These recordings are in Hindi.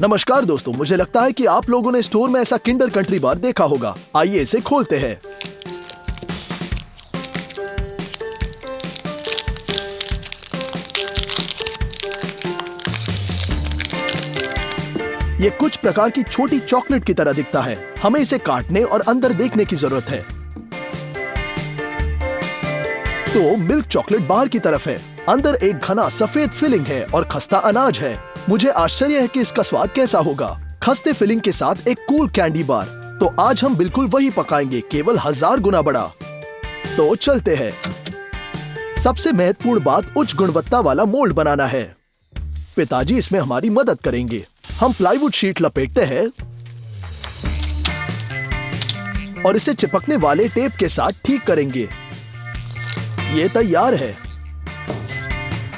नमस्कार दोस्तों, मुझे लगता है कि आप लोगों ने स्टोर में ऐसा किंडर कंट्री बार देखा होगा। आइए इसे खोलते हैं। ये कुछ प्रकार की छोटी चॉकलेट की तरह दिखता है। हमें इसे काटने और अंदर देखने की जरूरत है। तो मिल्क चॉकलेट बाहर की तरफ है, अंदर एक घना सफेद फिलिंग है और खस्ता अनाज है। मुझे आश्चर्य है कि इसका स्वाद कैसा होगा। खस्ते फिलिंग के साथ एक कूल कैंडी बार। तो आज हम बिल्कुल वही पकाएंगे, केवल 1000 गुना बड़ा। तो चलते हैं। सबसे महत्वपूर्ण बात उच्च गुणवत्ता वाला मोल्ड बनाना है। पिताजी इसमें हमारी मदद करेंगे। हम प्लाईवुड शीट लपेटते हैं और इसे चिपकने वाले टेप के साथ ठीक करेंगे। ये तैयार है।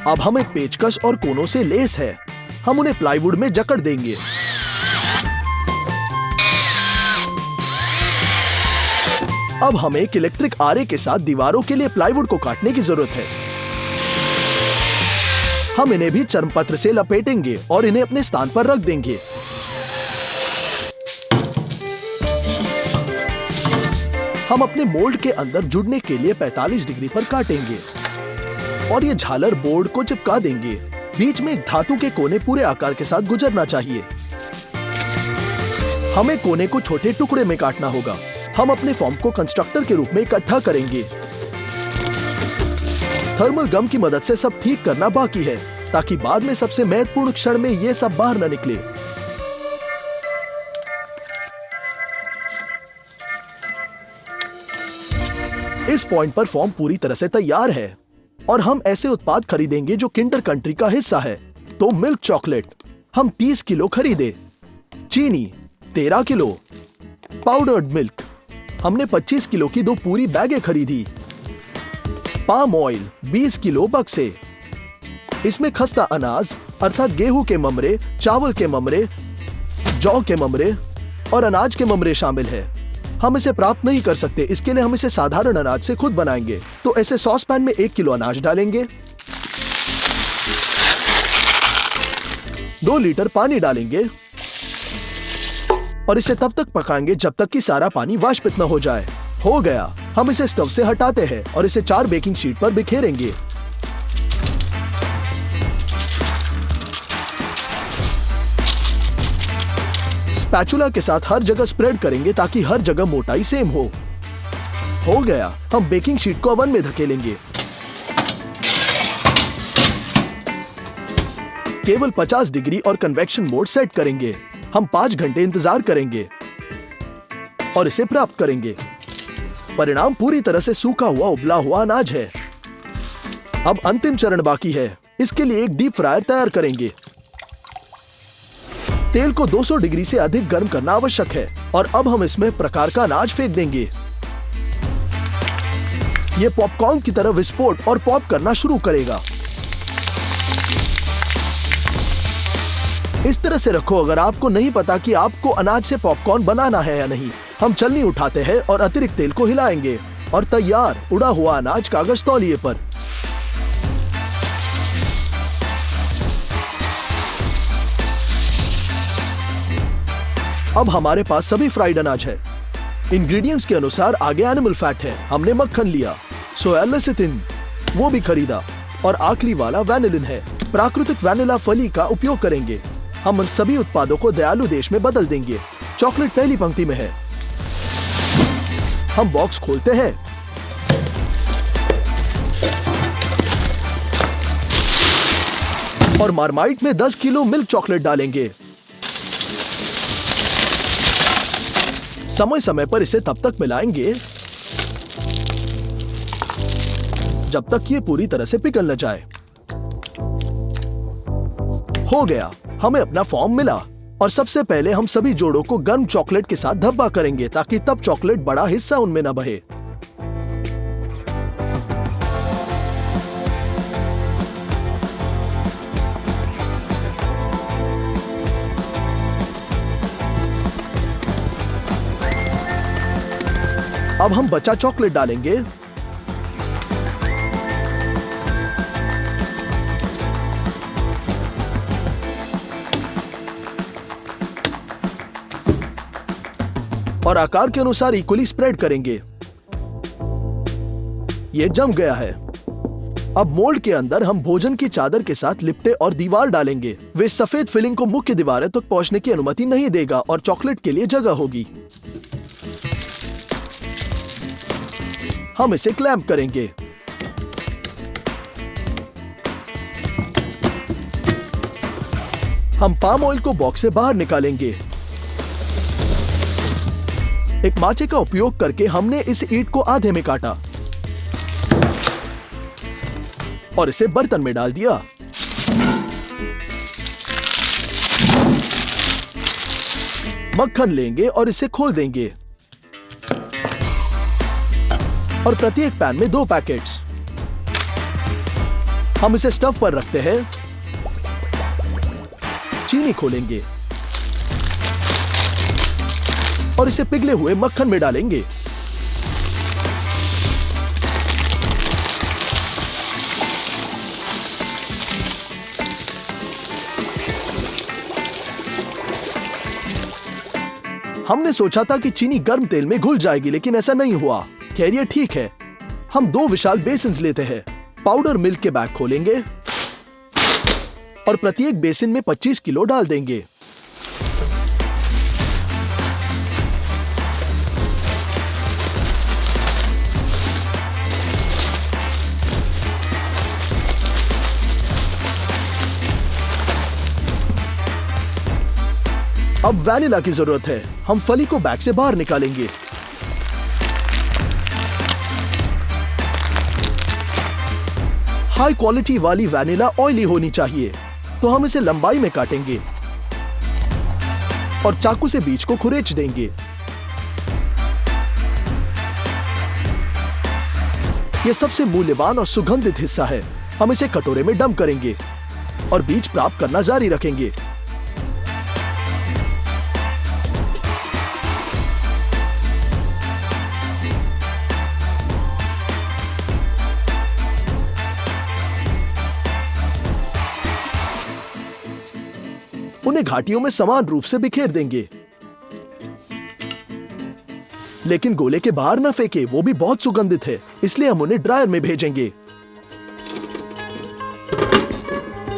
अब हम एक पेचकस और कोनों से लेस है। हम उन्हें प्लाईवुड में जकड़ देंगे। अब हमें एक इलेक्ट्रिक आरे के साथ दीवारों के लिए प्लाईवुड को काटने की जरूरत है। हम इन्हें भी चर्मपत्र से लपेटेंगे और इन्हें अपने स्थान पर रख देंगे। हम अपने मोल्ड के अंदर जुड़ने के लिए 45 डिग्री पर काटेंगे और ये झालर बोर्ड को चिपका देंगे। बीच में एक धातु के कोने पूरे आकार के साथ गुजरना चाहिए। हमें कोने को छोटे टुकड़े में काटना होगा। हम अपने फॉर्म को कंस्ट्रक्टर के रूप में इकट्ठा करेंगे। थर्मल गम की मदद से सब ठीक करना बाकी है, ताकि बाद में सबसे महत्वपूर्ण क्षण में ये सब बाहर न निकले। इस पॉइंट पर फॉर्म पूरी तरह से तैयार है और हम ऐसे उत्पाद खरीदेंगे जो किंडर कंट्री का हिस्सा है। तो मिल्क चॉकलेट हम 30 किलो खरीदे, चीनी 13 किलो, पाउडर्ड मिल्क हमने 25 किलो की 2 पूरी बैगें खरीदी, पाम ऑयल 20 किलो बक्से। इसमें खस्ता अनाज अर्थात गेहूं के ममरे, चावल के ममरे, जौ के ममरे और अनाज के ममरे शामिल है। हम इसे प्राप्त नहीं कर सकते, इसके लिए हम इसे साधारण अनाज से खुद बनाएंगे। तो ऐसे सॉस पैन में 1 किलो अनाज डालेंगे, 2 लीटर पानी डालेंगे और इसे तब तक पकाएंगे जब तक कि सारा पानी वाष्पित न हो जाए। हो गया। हम इसे स्टोव से हटाते हैं और इसे 4 बेकिंग शीट पर बिखेरेंगे। स्पैचुला के साथ हर जगह स्प्रेड करेंगे ताकि हर जगह मोटाई सेम हो। हो गया। हम बेकिंग शीट को ओवन में धकेलेंगे। केवल 50 डिग्री और कन्वेक्शन मोड सेट करेंगे। हम 5 घंटे इंतजार करेंगे और इसे प्राप्त करेंगे। परिणाम पूरी तरह से सूखा हुआ उबला हुआ अनाज है। अब अंतिम चरण बाकी है। इसके लिए एक डीप फ्रायर तैयार करेंगे। तेल को 200 डिग्री से अधिक गर्म करना आवश्यक है और अब हम इसमें प्रकार का अनाज फेंक देंगे। यह पॉपकॉर्न की तरह विस्फोट और पॉप करना शुरू करेगा। इस तरह से रखो अगर आपको नहीं पता कि आपको अनाज से पॉपकॉर्न बनाना है या नहीं। हम छलनी उठाते हैं और अतिरिक्त तेल को हिलाएंगे और तैयार उड़ा हुआ अनाज कागज तौलिए पर। अब हमारे पास सभी फ्राइड अनाज है। इंग्रेडिएंट्स के अनुसार आगे एनिमल फैट है। हमने मक्खन लिया, सोया लेसिथिन वो भी खरीदा और आखिरी वाला वैनिलिन है। प्राकृतिक वैनिला फली का उपयोग करेंगे। हम उन सभी उत्पादों को दयालु देश में बदल देंगे। चॉकलेट पहली पंक्ति में है। हम बॉक्स खोलते हैं और मार्माइट में 10 किलो मिल्क चॉकलेट डालेंगे। समय समय पर इसे तब तक मिलाएंगे जब तक ये पूरी तरह से पिघल न जाए। हो गया। हमें अपना फॉर्म मिला और सबसे पहले हम सभी जोड़ों को गर्म चॉकलेट के साथ धब्बा करेंगे ताकि तब चॉकलेट बड़ा हिस्सा उनमें न बहे। अब हम बचा चॉकलेट डालेंगे और आकार के अनुसार इक्वली स्प्रेड करेंगे। ये जम गया है। अब मोल्ड के अंदर हम भोजन की चादर के साथ लिपटे और दीवार डालेंगे। वे सफेद फिलिंग को मुख्य दीवारों तक पहुंचने की अनुमति नहीं देगा और चॉकलेट के लिए जगह होगी। हम इसे क्लैंप करेंगे। हम पाम ऑयल को बॉक्स से बाहर निकालेंगे। एक माचे का उपयोग करके हमने इस ईंट को आधे में काटा और इसे बर्तन में डाल दिया। मक्खन लेंगे और इसे खोल देंगे और प्रत्येक पैन में 2 पैकेट्स। हम इसे स्टव पर रखते हैं। चीनी खोलेंगे और इसे पिघले हुए मक्खन में डालेंगे। हमने सोचा था कि चीनी गर्म तेल में घुल जाएगी, लेकिन ऐसा नहीं हुआ। खैर ये ठीक है। हम 2 विशाल बेसिन्स लेते हैं। पाउडर मिल्क के बैग खोलेंगे और प्रत्येक बेसिन में 25 किलो डाल देंगे। अब वैनिला की जरूरत है। हम फली को बैग से बाहर निकालेंगे। हाई क्वालिटी वाली वैनिला ऑयली होनी चाहिए, तो हम इसे लंबाई में काटेंगे और चाकू से बीज को खुरेच देंगे। यह सबसे मूल्यवान और सुगंधित हिस्सा है। हम इसे कटोरे में डंप करेंगे और बीज प्राप्त करना जारी रखेंगे। उन्हें घाटियों में समान रूप से बिखेर देंगे, लेकिन गोले के बाहर न फेंके, वो भी बहुत सुगंधित है, इसलिए हम उन्हें ड्रायर में भेजेंगे।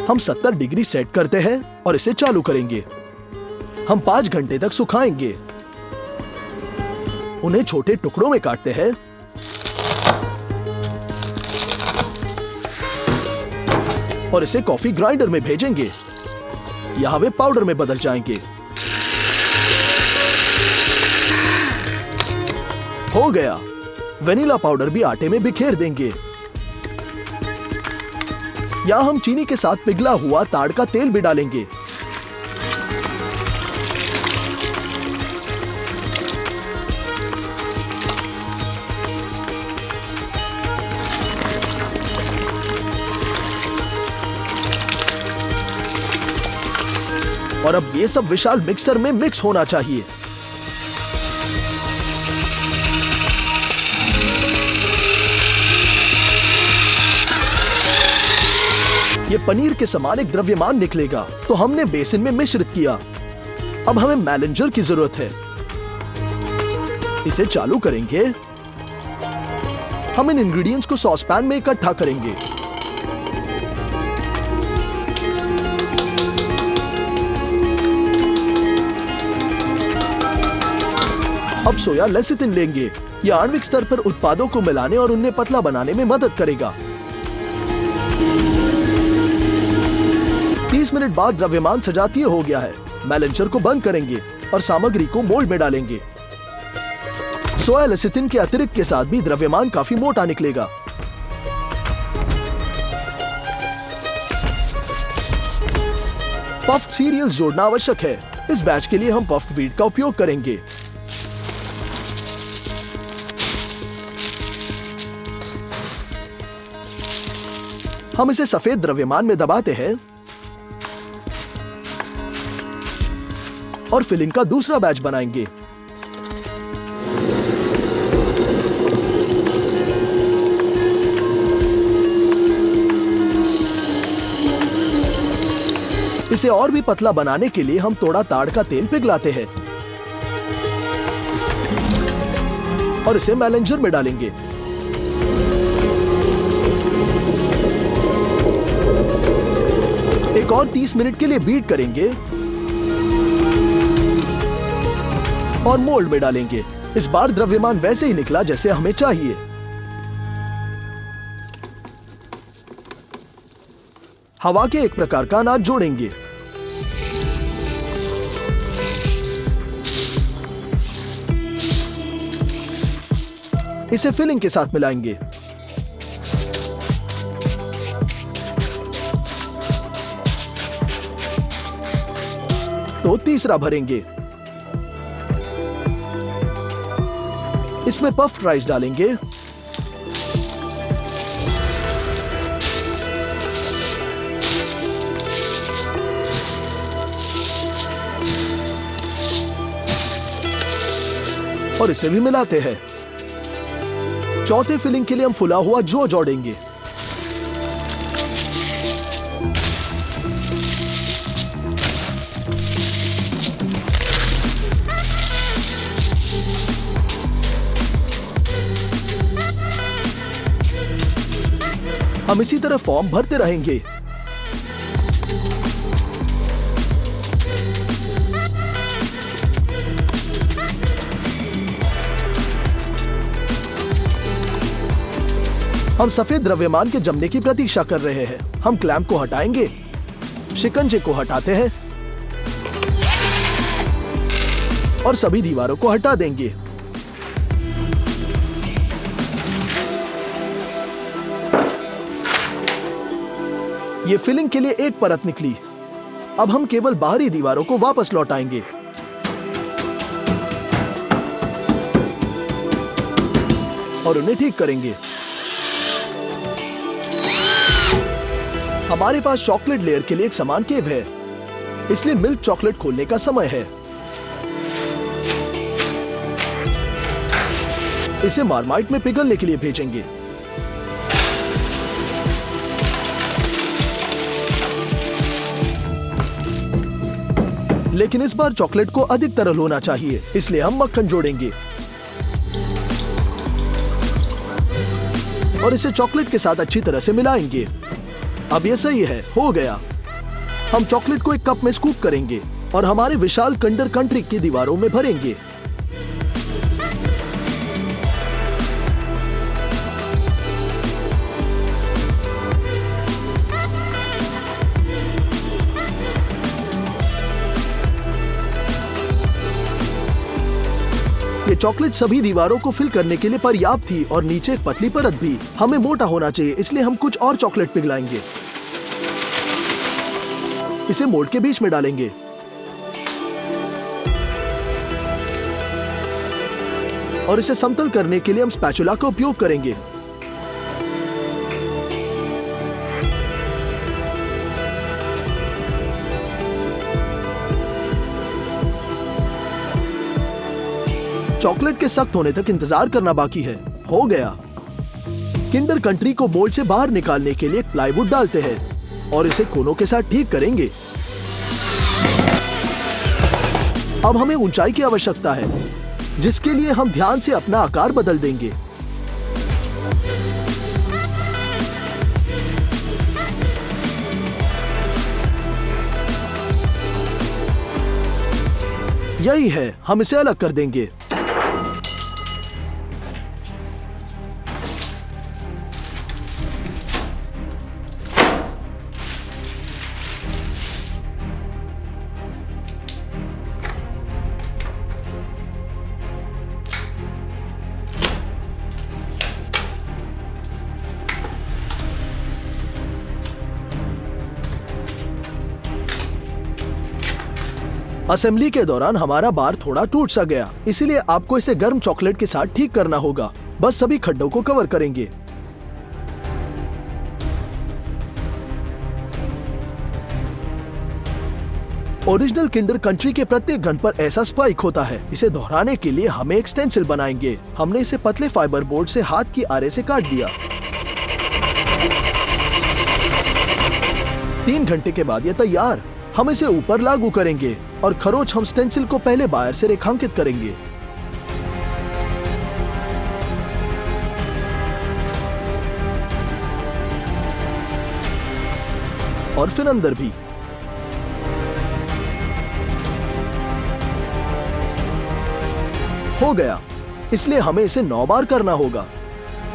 हम 70 डिग्री सेट करते हैं और इसे चालू करेंगे। हम 5 घंटे तक सुखाएंगे। उन्हें छोटे टुकड़ों में काटते हैं और इसे कॉफी ग्राइंडर में भेजेंगे। यहां वे पाउडर में बदल जाएंगे। हो गया। वेनिला पाउडर भी आटे में बिखेर देंगे। यहां हम चीनी के साथ पिघला हुआ ताड़ का तेल भी डालेंगे। और अब ये सब विशाल मिक्सर में मिक्स होना चाहिए। ये पनीर के समान एक द्रव्यमान निकलेगा, तो हमने बेसिन में मिश्रित किया। अब हमें मैलेंजर की जरूरत है। इसे चालू करेंगे। हम इन इंग्रेडिएंट्स को सॉस पैन में इकट्ठा करेंगे। अब सोया लेसिथिन लेंगे। यह आणविक स्तर पर उत्पादों को मिलाने और उन्हें पतला बनाने में मदद करेगा। 30 मिनट बाद द्रव्यमान सजातीय हो गया है। मैलेंचर को बंद करेंगे और सामग्री को मोल्ड में डालेंगे। सोया लेसिथिन के अतिरिक्त के साथ भी द्रव्यमान काफी मोटा निकलेगा। पफ्ड सीरियल्स जोड़ना आवश्यक है। इस बैच के लिए हम पफ्ड व्हीट का उपयोग करेंगे। हम इसे सफेद द्रव्यमान में दबाते हैं और फिलिंग का दूसरा बैच बनाएंगे। इसे और भी पतला बनाने के लिए हम थोड़ा ताड़ का तेल पिघलाते हैं। और इसे मैलेंजर में डालेंगे। एक और 30 मिनट के लिए बीट करेंगे और मोल्ड में डालेंगे। इस बार द्रव्यमान वैसे ही निकला जैसे हमें चाहिए। हवा के एक प्रकार का अनाज जोड़ेंगे। इसे फिलिंग के साथ मिलाएंगे। तो तीसरा भरेंगे। इसमें पफ्ड राइस डालेंगे। और इसे भी मिलाते हैं। चौथे फिलिंग के लिए हम फुला हुआ जौ जोड़ेंगे। हम इसी तरह फॉर्म भरते रहेंगे। हम सफेद द्रव्यमान के जमने की प्रतीक्षा कर रहे हैं। हम क्लैंप को हटाएंगे, शिकंजे को हटाते हैं और सभी दीवारों को हटा देंगे। ये फिलिंग के लिए एक परत निकली। अब हम केवल बाहरी दीवारों को वापस लौटाएंगे। और उन्हें ठीक करेंगे। हमारे पास चॉकलेट लेयर के लिए एक समान केव है, इसलिए मिल्क चॉकलेट खोलने का समय है। इसे मार्माइट में पिघलने के लिए भेजेंगे। लेकिन इस बार चॉकलेट को अधिक तरल होना चाहिए, इसलिए हम मक्खन जोड़ेंगे और इसे चॉकलेट के साथ अच्छी तरह से मिलाएंगे। अब ये सही है, हो गया। हम चॉकलेट को एक कप में स्कूप करेंगे और हमारे विशाल किंडर कंट्री की दीवारों में भरेंगे। ये चॉकलेट सभी दीवारों को फिल करने के लिए पर्याप्त थी और नीचे एक पतली परत भी। हमें मोटा होना चाहिए, इसलिए हम कुछ और चॉकलेट पिघलाएंगे। इसे मोल्ड के बीच में डालेंगे। और इसे समतल करने के लिए हम स्पैचुला का उपयोग करेंगे। चॉकलेट के सख्त होने तक इंतजार करना बाकी है। हो गया। किंडर कंट्री को मोल्ड से बाहर निकालने के लिए प्लाईवुड डालते हैं और इसे कोनों के साथ ठीक करेंगे। अब हमें ऊंचाई की आवश्यकता है, जिसके लिए हम ध्यान से अपना आकार बदल देंगे। यही है, हम इसे अलग कर देंगे। असेंबली के दौरान हमारा बार थोड़ा टूट सा गया, इसीलिए आपको इसे गर्म चॉकलेट के साथ ठीक करना होगा। बस सभी खड्डों को कवर करेंगे। ओरिजिनल किंडर कंट्री के प्रत्येक घन पर ऐसा स्पाइक होता है। इसे दोहराने के लिए हमें एक स्टेंसिल बनाएंगे। हमने इसे पतले फाइबर बोर्ड से हाथ की आरे से काट दिया। 3 घंटे के बाद यह तैयार। हम इसे ऊपर लागू करेंगे और खरोच हम स्टेंसिल को पहले बाहर से रेखांकित करेंगे। और फिर अंदर भी। हो गया, इसलिए हमें इसे 9 बार करना होगा।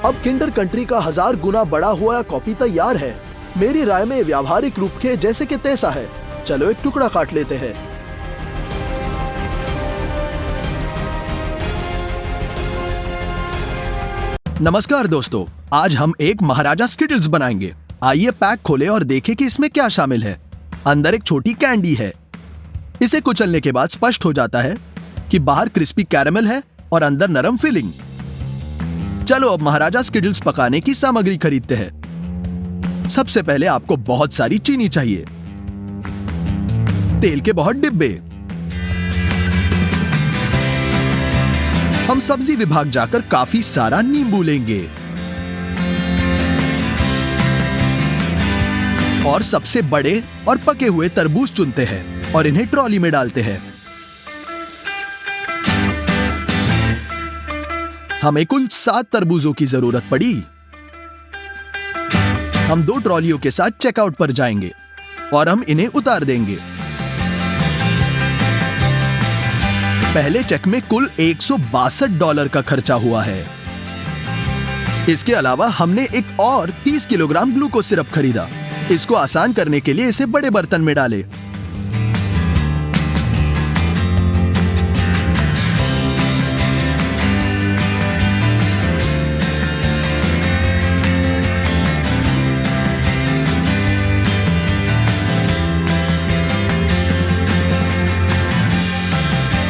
अब किंडर कंट्री का 1000 गुना बड़ा हुआ कॉपी तैयार है। मेरी राय में व्यावहारिक रूप के जैसे कि तैसा है। चलो एक टुकड़ा काट लेते हैं। नमस्कार दोस्तों, आज हम एक महाराजा स्किटल्स बनाएंगे। आइए पैक खोलें और देखें कि इसमें क्या शामिल है। अंदर एक छोटी कैंडी है। इसे कुचलने के बाद स्पष्ट हो जाता है कि बाहर क्रिस्पी कैरेमल है और अंदर नरम फिलिंग। चलो अब महाराजा स्किटल्स पकाने की सामग्री खरीदते हैं। सबसे पहले आपको बहुत सारी चीनी चाहिए, तेल के बहुत डिब्बे। हम सब्जी विभाग जाकर काफी सारा नींबू लेंगे और सबसे बड़े और पके हुए तरबूज चुनते हैं और इन्हें ट्रॉली में डालते हैं। हमें कुल 7 तरबूजों की जरूरत पड़ी। हम 2 ट्रॉलियों के साथ चेकआउट पर जाएंगे और हम इन्हें उतार देंगे। पहले चेक में कुल $162 का खर्चा हुआ है। इसके अलावा हमने एक और 30 किलोग्राम ग्लूकोज सिरप खरीदा। इसको आसान करने के लिए इसे बड़े बर्तन में डालें।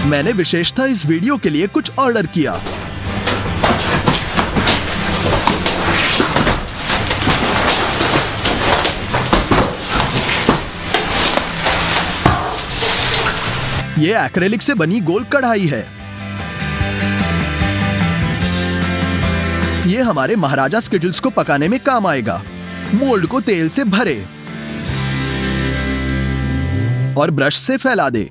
मैंने विशेषतः इस वीडियो के लिए कुछ ऑर्डर किया। ये एक्रेलिक से बनी गोल कढ़ाई है। ये हमारे महाराजा स्किटल्स को पकाने में काम आएगा। मोल्ड को तेल से भरे और ब्रश से फैला दे।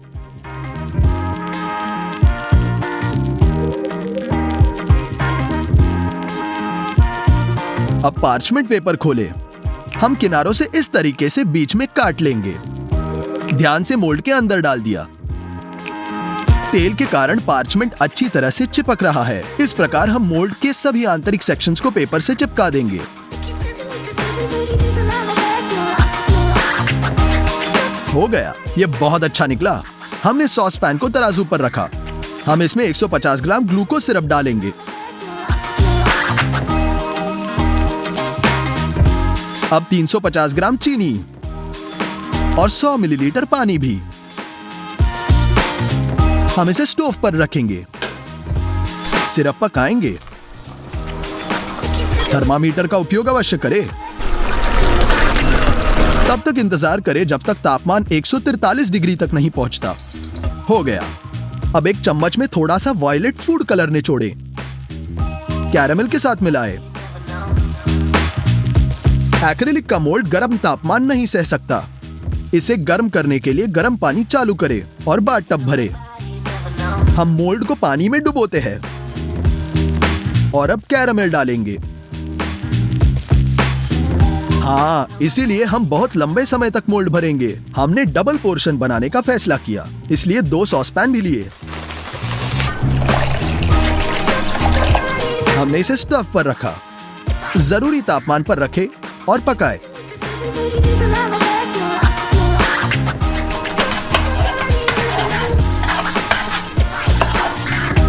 अब पार्चमेंट पेपर खोले। हम किनारों से इस तरीके से बीच में काट लेंगे। ध्यान से मोल्ड के अंदर डाल दिया। तेल के कारण पार्चमेंट अच्छी तरह से चिपक रहा है। इस प्रकार हम मोल्ड के सभी आंतरिक सेक्शंस को पेपर से चिपका देंगे। हो गया, ये बहुत अच्छा निकला। हमने सॉस पैन को तराजू पर रखा। हम इसमें 150 ग्राम ग्लूकोज सिरप डालेंगे। अब 350 ग्राम चीनी और 100 मिलीलीटर पानी भी। हम इसे स्टोव पर रखेंगे। सिरप पकाएंगे। थर्मामीटर का उपयोग अवश्य करें। तब तक इंतजार करें जब तक तापमान 143 डिग्री तक नहीं पहुंचता। हो गया। अब एक चम्मच में थोड़ा सा वायलेट फूड कलर निचोड़ें। कैरेमल के साथ मिलाएं। एक्रेलिक का मोल्ड गर्म तापमान नहीं सह सकता। इसे गर्म करने के लिए गर्म पानी चालू करें और बाथटब भरें। हम मोल्ड को पानी में डुबोते हैं और अब कैरेमल डालेंगे। हाँ, इसीलिए हम बहुत लंबे समय तक मोल्ड भरेंगे। हमने डबल पोर्शन बनाने का फैसला किया, इसलिए 2 सॉस पैन भी लिए। हमने इसे स्टोव पर रखा। जरूरी तापमान पर रखें और पकाएं।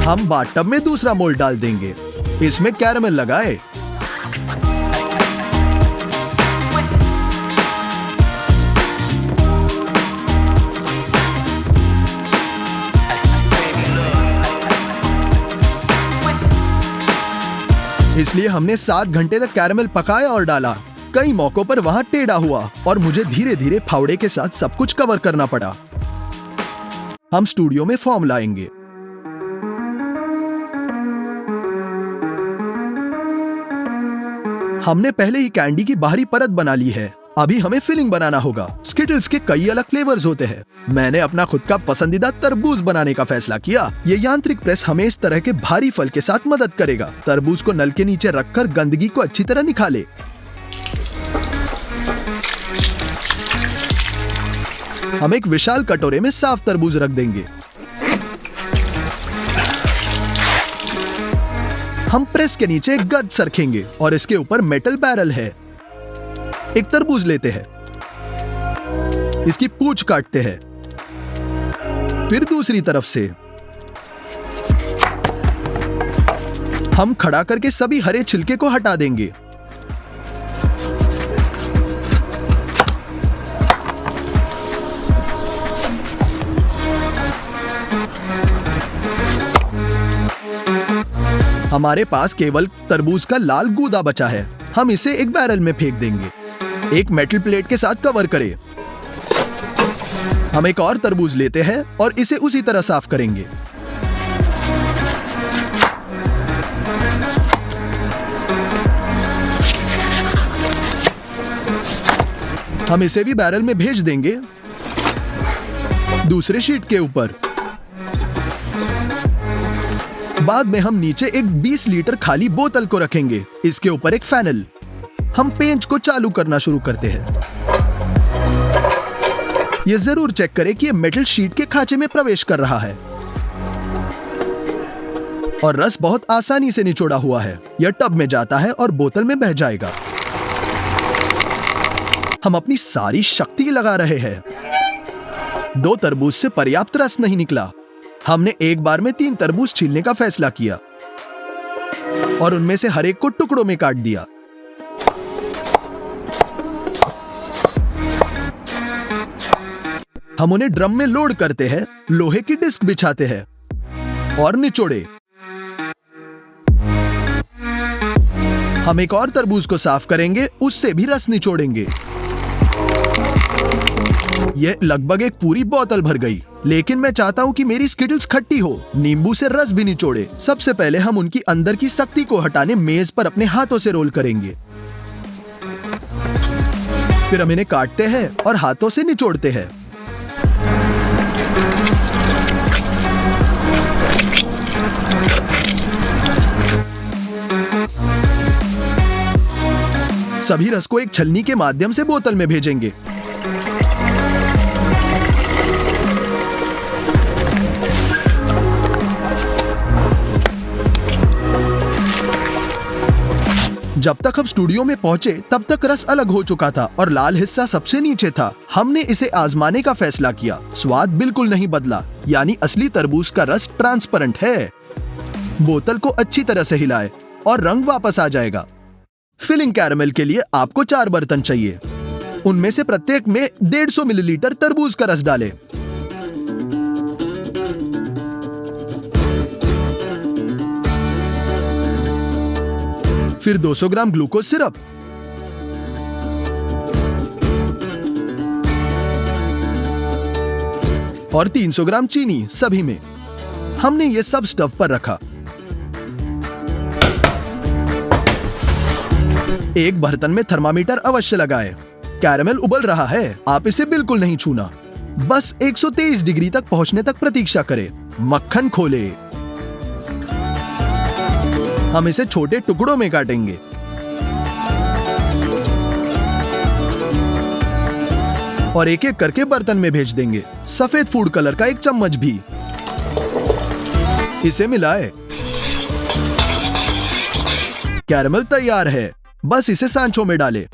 हम बाथटब में दूसरा मोल्ड डाल देंगे। इसमें कैरेमल लगाएं। इसलिए हमने 7 घंटे तक कैरेमल पकाया और डाला। कई मौकों पर वहां टेढ़ा हुआ और मुझे धीरे धीरे फावड़े के साथ सब कुछ कवर करना पड़ा। हम स्टूडियो में फॉर्म लाएंगे। हमने पहले ही कैंडी की बाहरी परत बना ली है। अभी हमें फिलिंग बनाना होगा। स्किटल्स के कई अलग फ्लेवर्स होते हैं। मैंने अपना खुद का पसंदीदा तरबूज बनाने का फैसला किया। ये यांत्रिक प्रेस हमें इस तरह के भारी फल के साथ मदद करेगा। तरबूज को नल के नीचे रखकर गंदगी को अच्छी तरह निकाले। हम एक विशाल कटोरे में साफ तरबूज रख देंगे। हम प्रेस के नीचे एक गर्द रखेंगे और इसके ऊपर मेटल बैरल है। एक तरबूज लेते हैं, इसकी पूंछ काटते हैं, फिर दूसरी तरफ से हम खड़ा करके सभी हरे छिलके को हटा देंगे। हमारे पास केवल तरबूज का लाल गूदा बचा है। हम इसे एक बैरल में फेंक देंगे। एक मेटल प्लेट के साथ कवर करें। हम एक और तरबूज लेते हैं और इसे उसी तरह साफ करेंगे। हम इसे भी बैरल में भेज देंगे दूसरे शीट के ऊपर। बाद में हम नीचे एक 20 लीटर खाली बोतल को रखेंगे। इसके ऊपर एक फैनल। हम पेंच को चालू करना शुरू करते हैं। यह जरूर चेक करें कि यह मेटल शीट के खांचे में प्रवेश कर रहा है और रस बहुत आसानी से निचोड़ा हुआ है। यह टब में जाता है और बोतल में बह जाएगा। हम अपनी सारी शक्ति लगा रहे हैं। 2 तरबूज से पर्याप्त रस नहीं निकला। हमने एक बार में 3 तरबूज छीलने का फैसला किया और उनमें से हर एक को टुकड़ों में काट दिया। हम उन्हें ड्रम में लोड करते हैं, लोहे की डिस्क बिछाते हैं और निचोड़े। हम एक और तरबूज को साफ करेंगे, उससे भी रस निचोड़ेंगे। यह लगभग एक पूरी बोतल भर गई, लेकिन मैं चाहता हूं कि मेरी स्किटल्स खट्टी हो, नींबू से रस भी निचोड़े। सबसे पहले हम उनकी अंदर की सख्ती को हटाने मेज पर अपने हाथों से रोल करेंगे। फिर हम इन्हें काटते हैं और हाथों से निचोड़ते हैं। सभी रस को एक छलनी के माध्यम से बोतल में भेजेंगे। जब तक हम स्टूडियो में पहुंचे तब तक रस अलग हो चुका था और लाल हिस्सा सबसे नीचे था। हमने इसे आजमाने का फैसला किया। स्वाद बिल्कुल नहीं बदला, यानी असली तरबूज का रस ट्रांसपेरेंट है। बोतल को अच्छी तरह से हिलाएं और रंग वापस आ जाएगा। फिलिंग कैरामेल के लिए आपको 4 बर्तन चाहिए। उनमें से प्रत्येक में 150 मिलीलीटर तरबूज का रस डालें। फिर 200 ग्राम ग्लूकोज सिरप, और 300 ग्राम चीनी, सभी में। हमने ये सब स्टव पर रखा। एक बर्तन में थर्मामीटर अवश्य लगाएं। कैरामेल उबल रहा है, आप इसे बिल्कुल नहीं छूना। बस 123 डिग्री तक पहुंचने तक प्रतीक्षा करें। मक्खन खोले। हम इसे छोटे टुकड़ों में काटेंगे। और एक एक करके बर्तन में भेज देंगे। सफेद फूड कलर का 1 चम्मच भी। इसे मिलाएं। कैरामेल तैयार है, बस इसे सांचों में डालें।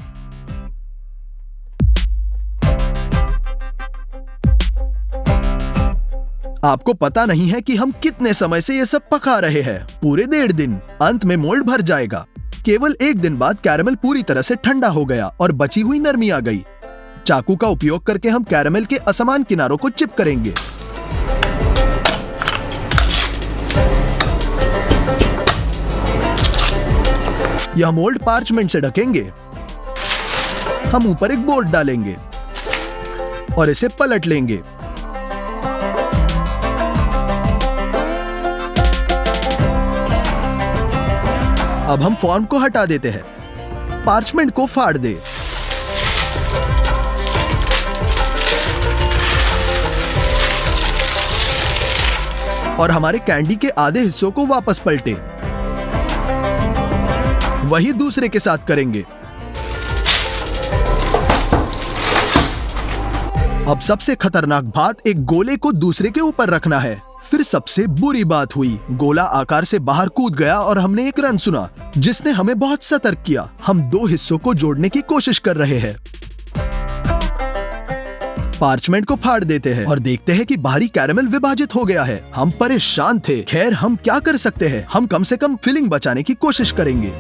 आपको पता नहीं है कि हम कितने समय से ये सब पका रहे हैं। पूरे 1.5 दिन। अंत में मोल्ड भर जाएगा। केवल 1 दिन बाद कैरामेल पूरी तरह से ठंडा हो गया और बची हुई नरमी आ गई। चाकू का उपयोग करके हम कैरामेल के असमान किनारों को चिप करेंगे। यह मोल्ड पार्चमेंट से ढकेंगे। हम ऊपर एक बोर्ड डालेंगे और इसे पलट लेंगे। अब हम फॉर्म को हटा देते हैं। पार्चमेंट को फाड़ दे। और हमारे कैंडी के आधे हिस्सों को वापस पलटे। वही दूसरे के साथ करेंगे। अब सबसे खतरनाक बात, एक गोले को दूसरे के ऊपर रखना है। फिर सबसे बुरी बात हुई, गोला आकार से बाहर कूद गया और हमने एक रन सुना, जिसने हमें बहुत सतर्क किया। हम दो हिस्सों को जोड़ने की कोशिश कर रहे हैं। पार्चमेंट को फाड़ देते हैं और देखते हैं कि बाहरी कैरेमल विभाजित हो गया है। हम परेशान थे। खैर, हम क्या कर सकते हैं, हम कम से कम फिलिंग बचाने की कोशिश करेंगे।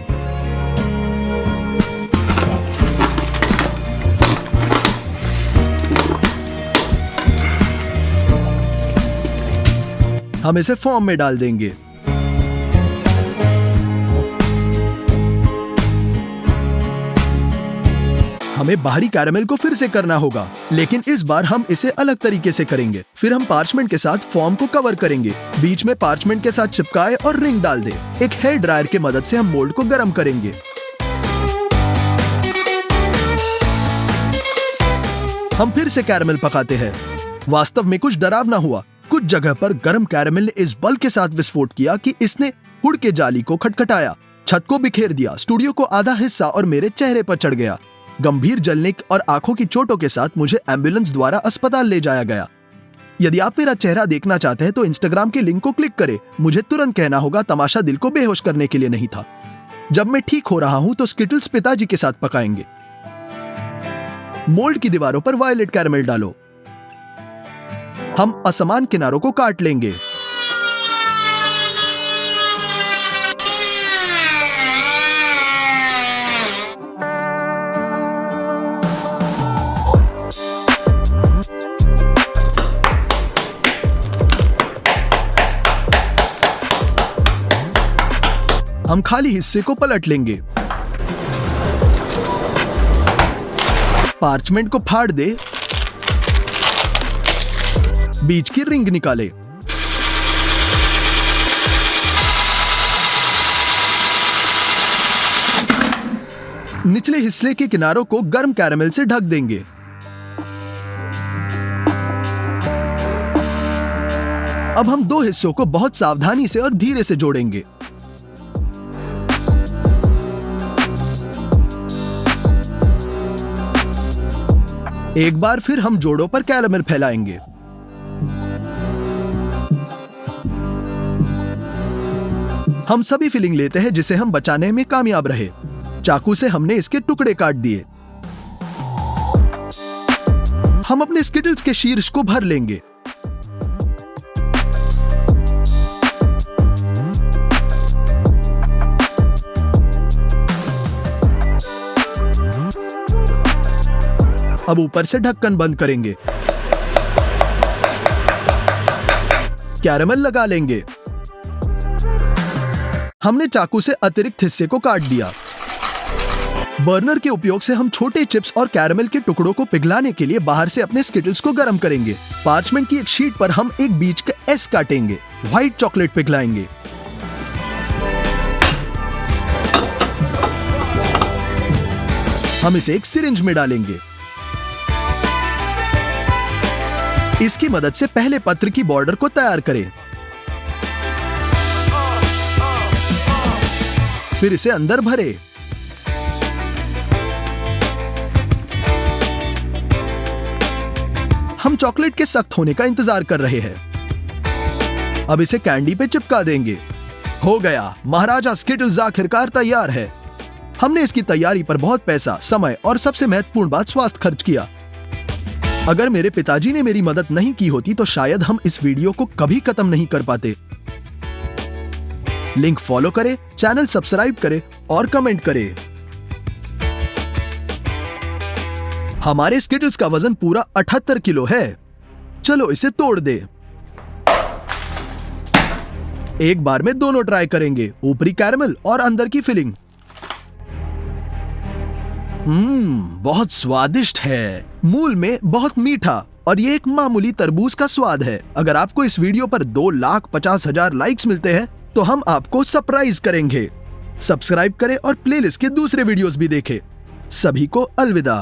हम इसे फॉर्म में डाल देंगे। हमें बाहरी कैरेमल को फिर से करना होगा, लेकिन इस बार हम इसे अलग तरीके से करेंगे। फिर हम पार्चमेंट के साथ फॉर्म को कवर करेंगे, बीच में पार्चमेंट के साथ चिपकाए और रिंग डाल दे। एक हेयर ड्रायर की मदद से हम मोल्ड को गर्म करेंगे। हम फिर से कैरेमल पकाते हैं। वास्तव में कुछ डरावना हुआ। कुछ जगह पर गर्म कैरेमल ने इस बल के साथ विस्फोट किया कि इसने हुड के जाली को खटखटाया, छत को बिखेर दिया, स्टूडियो को आधा हिस्सा और मेरे चेहरे पर चढ़ गया। गंभीर जलने और आंखों की चोटों के साथ मुझे एम्बुलेंस द्वारा अस्पताल ले जाया गया। यदि आप मेरा चेहरा देखना चाहते हैं तो इंस्टाग्राम के लिंक को क्लिक करें। मुझे तुरंत कहना होगा, तमाशा दिल को बेहोश करने के लिए नहीं था। जब मैं ठीक हो रहा हूं तो स्किटल्स पिताजी के साथ पकाएंगे। मोल्ड की दीवारों पर वायलेट कैरेमल डालो। हम असमान किनारों को काट लेंगे। हम खाली हिस्से को पलट लेंगे। पार्चमेंट को फाड़ दे, बीच की रिंग निकाले। निचले हिस्से के किनारों को गर्म कैरेमल से ढक देंगे। अब हम दो हिस्सों को बहुत सावधानी से और धीरे से जोड़ेंगे। एक बार फिर हम जोड़ों पर कैरेमल फैलाएंगे। हम सभी फिलिंग लेते हैं जिसे हम बचाने में कामयाब रहे। चाकू से हमने इसके टुकड़े काट दिए। हम अपने स्किटल्स के शीर्ष को भर लेंगे। अब ऊपर से ढक्कन बंद करेंगे। कैरेमल लगा लेंगे। हमने चाकू से अतिरिक्त हिस्से को काट दिया। बर्नर के उपयोग से हम छोटे चिप्स और कैरेमल के टुकड़ों को पिघलाने के लिए बाहर से अपने स्किटल्स को गर्म करेंगे। पार्चमेंट की एक शीट पर हम एक बीच का एस काटेंगे। व्हाइट चॉकलेट पिघलाएंगे। हम इसे एक सिरिंज में डालेंगे। इसकी मदद से पहले पत्र की बॉर्डर को तैयार करें। फिर इसे अंदर भरें। हम चॉकलेट के सख्त होने का इंतजार कर रहे हैं। अब इसे कैंडी पे चिपका देंगे। हो गया, महाराजा स्किटल्स आखिरकार तैयार है। हमने इसकी तैयारी पर बहुत पैसा, समय और सबसे महत्वपूर्ण बात, स्वास्थ्य खर्च किया। अगर मेरे पिताजी ने मेरी मदद नहीं की होती तो शायद हम इस वीडियो को कभी खत्म नहीं कर पाते। लिंक फॉलो करें, चैनल सब्सक्राइब करें और कमेंट करें। हमारे स्किटल्स का वजन पूरा 78 किलो है। चलो इसे तोड़ दे। एक बार में दोनों ट्राई करेंगे, ऊपरी कैरेमल और अंदर की फिलिंग। बहुत स्वादिष्ट है। मूल में बहुत मीठा और ये एक मामूली तरबूज का स्वाद है। अगर आपको इस वीडियो पर 2,50,000 लाइक्स मिलते हैं तो हम आपको सरप्राइज करेंगे। सब्सक्राइब करें और प्लेलिस्ट के दूसरे वीडियोस भी देखें। सभी को अलविदा।